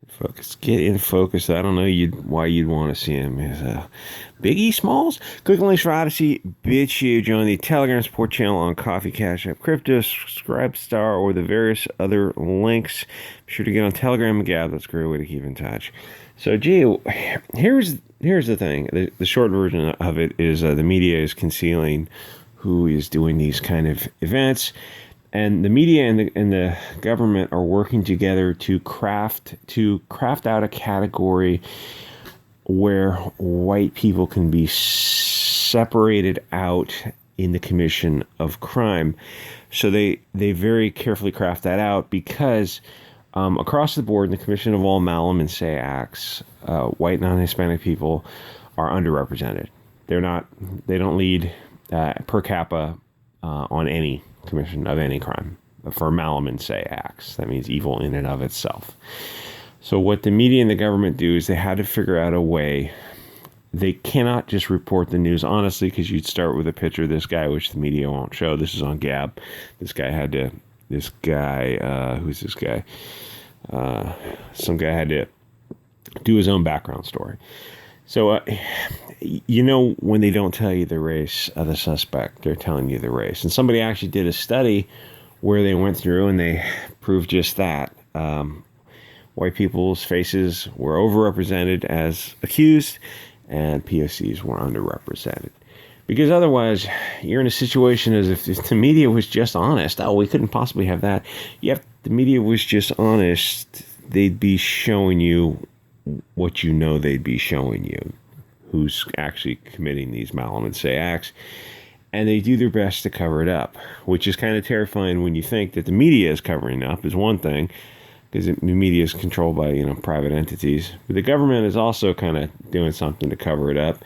Focus. Get in focus. I don't know why you'd want to see him. Is Biggie Smalls? Click on links for Odyssey, Bit Chute, join the Telegram support channel on Coffee, CashApp, Crypto, Subscribe Star, or the various other links. Be sure to get on Telegram and Gab. That's a great way to keep in touch. So, gee, here's the thing. The short version of it is the media is concealing who is doing these kind of events. And the media and the government are working together to craft out a category where white people can be separated out in the commission of crime. So they very carefully craft that out because across the board in the commission of all Malum and Say acts, white non-Hispanic people are underrepresented. They don't lead per capita on any commission of any crime for Malum and Say acts. That means evil in and of itself. So what the media and the government do is they had to figure out a way. They cannot just report the news honestly, because you'd start with a picture of this guy, which the media won't show. This is on Gab. Who's this guy? Some guy had to do his own background story. So, when they don't tell you the race of the suspect, they're telling you the race. And somebody actually did a study where they went through and they proved just that. White people's faces were overrepresented as accused, and POCs were underrepresented. Because otherwise, you're in a situation as if the media was just honest. Oh, we couldn't possibly have that. If the media was just honest, they'd be showing you what they'd be showing you, who's actually committing these Malum and Say acts, and they do their best to cover it up, which is kind of terrifying when you think that the media is covering up is one thing, because the media is controlled by private entities, but the government is also kind of doing something to cover it up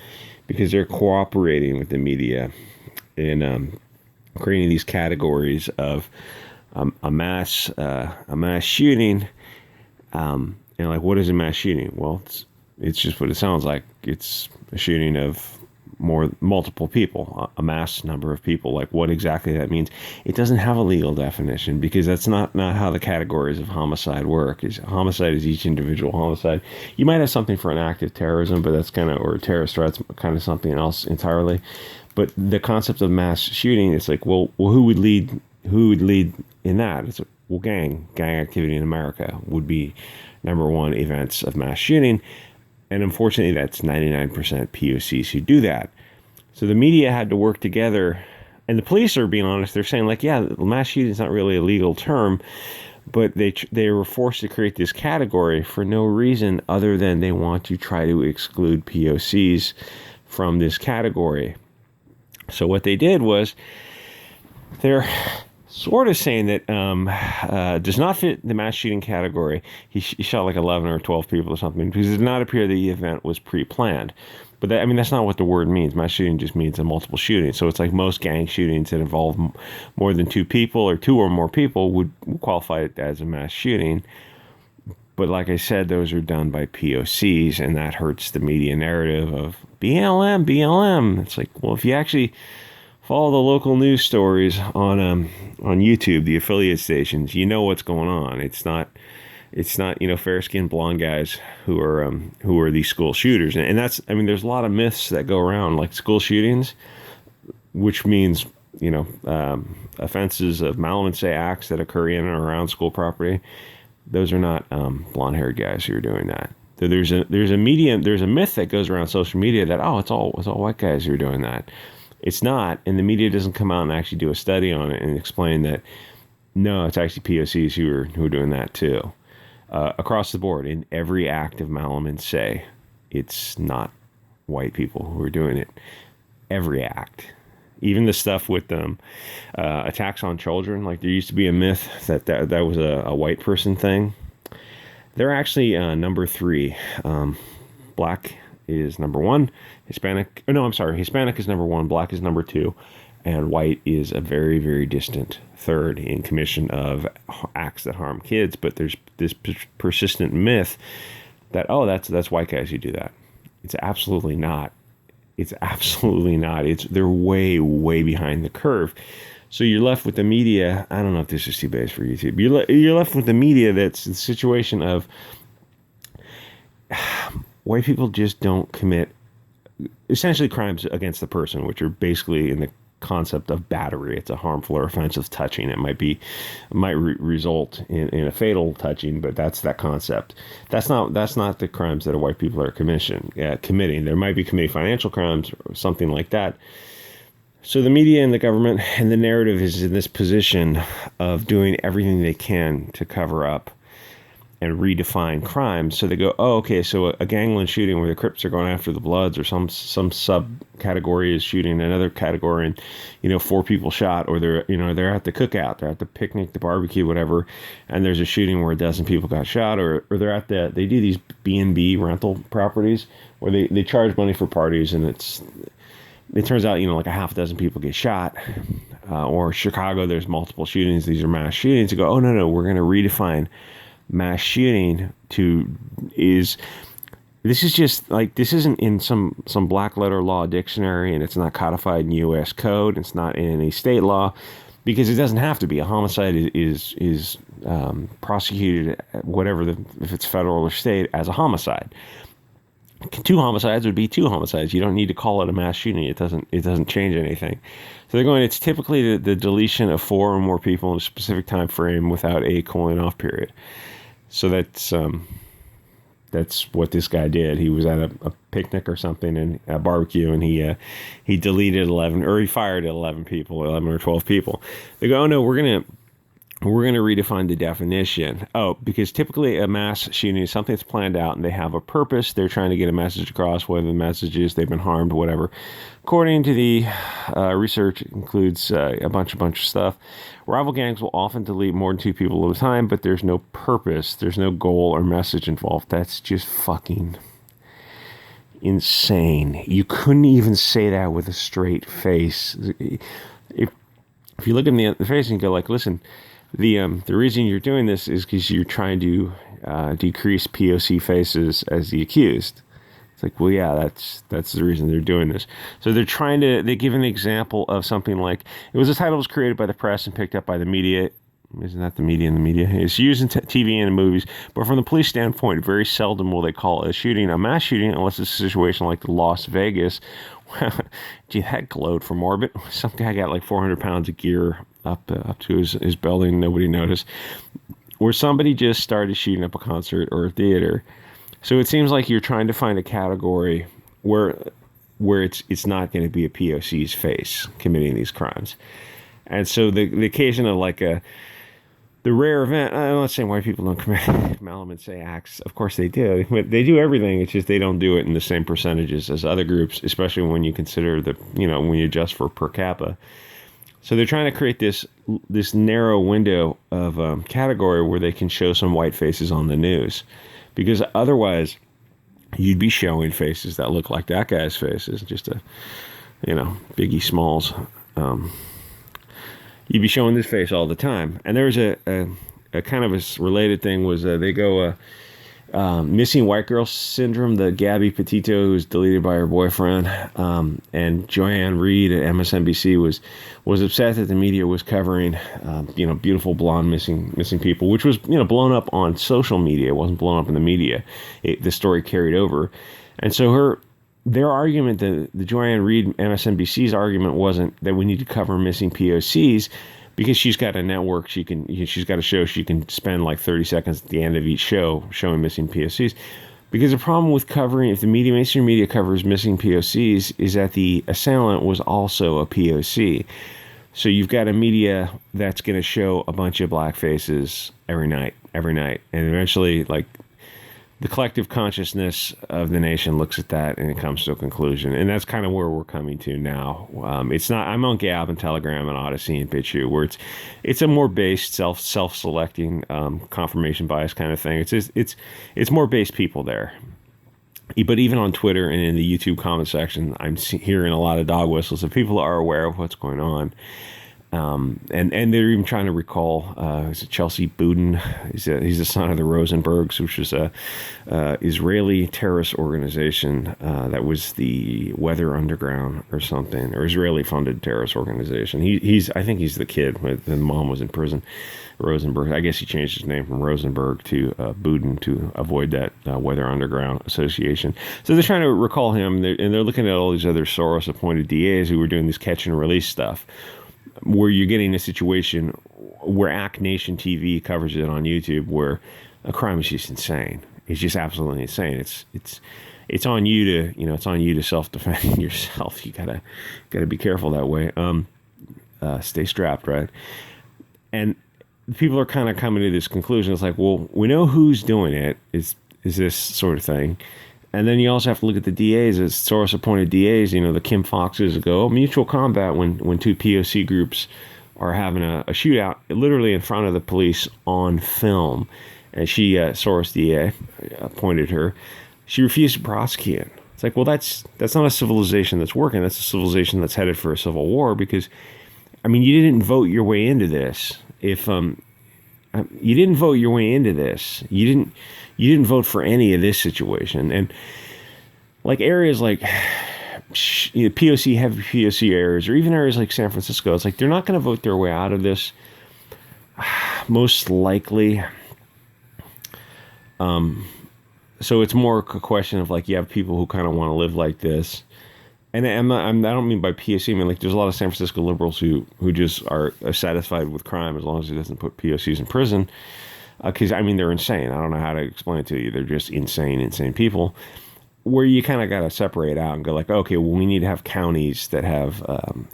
because they're cooperating with the media in creating these categories of a mass shooting. And like, what is a mass shooting? Well, it's just what it sounds like. It's a shooting of multiple people, a mass number of people. Like, what exactly that means, it doesn't have a legal definition, because that's not how the categories of homicide work. Homicide is each individual homicide. You might have something for an act of terrorism, but that's or terrorist threats, kind of something else entirely. But the concept of mass shooting, it's like, well, who would lead in that? It's gang activity in America would be number one events of mass shooting. And unfortunately, that's 99% POCs who do that. So the media had to work together, and the police are being honest. They're saying, like, yeah, mass shooting is not really a legal term, but they were forced to create this category for no reason other than they want to try to exclude POCs from this category. So what they did was, they're sort of saying that does not fit the mass shooting category. He shot like 11 or 12 people or something, because it did not appear the event was pre-planned. But that's not what the word means. Mass shooting just means a multiple shooting. So it's like most gang shootings that involve more than two people or two or more people would qualify it as a mass shooting. But like I said, those are done by POCs, and that hurts the media narrative of BLM. It's like, well, if you actually follow the local news stories on YouTube, the affiliate stations, you know what's going on. It's not fair-skinned blonde guys who are these school shooters. And that's, there's a lot of myths that go around, like school shootings, which means, offenses of Malum and Say acts that occur in and around school property. Those are not blonde-haired guys who are doing that. So there's a myth that goes around social media that, it's all white guys who are doing that. It's not, and the media doesn't come out and actually do a study on it and explain that, no, it's actually POCs who are doing that too. Across the board, in every act of Malum and Say, it's not white people who are doing it. Every act. Even the stuff with attacks on children, like there used to be a myth that was a white person thing. They're actually number 3. Black is number 1. Hispanic is number 1. Black is number 2. And white is a very, very distant third in commission of acts that harm kids. But there's this persistent myth that, that's white guys who do that. It's absolutely not. They're way, way behind the curve. So you're left with the media. I don't know if this is too base for YouTube. You're left with the media that's the situation of white people just don't commit essentially crimes against the person, which are basically in the concept of battery. It's a harmful or offensive touching. It might result in a fatal touching, but that's that concept. That's not the crimes that white people are committing. There might be committing financial crimes or something like that. So the media and the government and the narrative is in this position of doing everything they can to cover up and redefine crime. So they go, oh, okay, so a gangland shooting where the Crips are going after the Bloods, or some subcategory is shooting another category, and 4 people shot, or they're at the cookout, they're at the picnic, the barbecue, whatever, and there's a shooting where a dozen people got shot, or they're they do these B&B rental properties where they charge money for parties, and it turns out like a half dozen people get shot. Or Chicago, there's multiple shootings. These are mass shootings. You go, oh no, we're going to redefine mass shooting this is just like, this isn't in some black letter law dictionary, and it's not codified in U.S. code. It's not in any state law, because it doesn't have to be. A homicide is prosecuted, if it's federal or state, as a homicide. 2 homicides would be 2 homicides. You don't need to call it a mass shooting. It doesn't change anything. So they're going, it's typically the deletion of 4 or more people in a specific time frame without a cooling off period. So that's what this guy did. He was at a picnic or something, and a barbecue, and he deleted 11, or he fired at 11 people, 11 or 12 people. They go, oh no, we're gonna redefine the definition. Oh, because typically a mass shooting is something that's planned out, and they have a purpose. They're trying to get a message across, whether the message is they've been harmed, whatever. According to the research, it includes a bunch of stuff. Rival gangs will often delete more than 2 people at a time, but there's no purpose. There's no goal or message involved. That's just fucking insane. You couldn't even say that with a straight face. If you look in the face and you go like, listen, the reason you're doing this is because you're trying to decrease POC faces as the accused. It's like, well, yeah, that's the reason they're doing this. So they give an example of something like, a title was created by the press and picked up by the media. Isn't that the media and the media? It's used in TV and in movies, but from the police standpoint, very seldom will they call a shooting a mass shooting unless it's a situation like the Las Vegas. Gee, that glowed from orbit. Some guy got like 400 pounds of gear up to his building. Nobody noticed. Where somebody just started shooting up a concert or a theater. So it seems like you're trying to find a category where it's not going to be a POC's face committing these crimes. And so the occasion of like the rare event, I'm not saying white people don't commit say acts. Of course they do. They do everything. It's just they don't do it in the same percentages as other groups, especially when you consider when you adjust for per capita. So they're trying to create this narrow window of category where they can show some white faces on the news. Because otherwise, you'd be showing faces that look like that guy's faces, just Biggie Smalls. You'd be showing this face all the time. And there's a kind of a related thing was they go missing white girl syndrome. The Gabby Petito, who was deleted by her boyfriend, and Joanne Reed at MSNBC was upset that the media was covering beautiful blonde missing people, which was blown up on social media. It wasn't blown up in the media. The story carried over, and so their argument, the Joanne Reed MSNBC's argument, wasn't that we need to cover missing POCs. Because she's got a network, she's got a show she can spend like 30 seconds at the end of each show showing missing POCs. Because the problem with covering, if the mainstream media covers missing POCs, is that the assailant was also a POC. So you've got a media that's going to show a bunch of black faces every night, and eventually, like, the collective consciousness of the nation looks at that and it comes to a conclusion. And that's kind of where we're coming to now. It's not, I'm on Gab and Telegram and Odyssey and Bit Chute, where it's a more based self-selecting confirmation bias kind of thing. It's more based people there. But even on Twitter and in the YouTube comment section, I'm hearing a lot of dog whistles of people are aware of what's going on. And they're even trying to recall is it Chelsea Boudin? He's the son of the Rosenbergs, which was a Israeli terrorist organization that was the Weather Underground or something, or Israeli funded terrorist organization. I think he's the kid. The mom was in prison. Rosenberg. I guess he changed his name from Rosenberg to Boudin to avoid that Weather Underground association. So they're trying to recall him, and they're looking at all these other Soros-appointed DAs who were doing this catch and release stuff, where you're getting a situation where Act Nation TV covers it on YouTube, where a crime is just insane. It's just absolutely insane. It's on you to self-defend yourself. You gotta be careful that way. Stay strapped, right? And people are kind of coming to this conclusion. It's like, well, we know who's doing it. Is this sort of thing. And then you also have to look at the DAs as Soros-appointed DAs. The Kim Foxes go mutual combat when two POC groups are having a shootout, literally in front of the police on film. And she, Soros DA, appointed her. She refused to prosecute. It's like, well, that's not a civilization that's working. That's a civilization that's headed for a civil war because, you didn't vote your way into this. If you didn't vote your way into this, you didn't vote for any of this situation. And like areas like POC, heavy POC areas, or even areas like San Francisco, it's like they're not going to vote their way out of this. Most likely. So it's more a question of like you have people who kind of want to live like this. And I don't mean by POC. I mean, like, there's a lot of San Francisco liberals who just are satisfied with crime as long as it doesn't put POCs in prison. Because, they're insane. I don't know how to explain it to you. They're just insane people. Where you kind of got to separate out and go like, okay, well, we need to have counties that have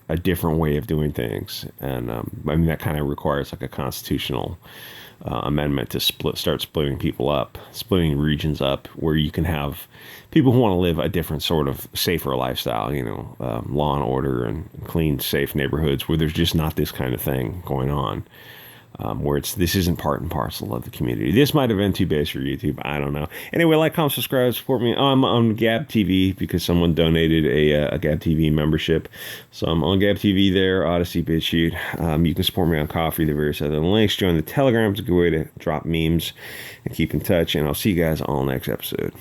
a different way of doing things. And, that kind of requires like a constitutional amendment to start splitting people up, splitting regions up, where you can have people who want to live a different sort of safer lifestyle, law and order and clean, safe neighborhoods where there's just not this kind of thing going on, where this isn't part and parcel of the community. This might have been too base for YouTube. I don't know. Anyway, like, comment, subscribe, support me. I'm on Gab TV because someone donated a Gab TV membership. So I'm on Gab TV there, Odyssey, Bit Chute. You can support me on Coffee, the various other links. Join the Telegram. It's a good way to drop memes and keep in touch. And I'll see you guys all next episode.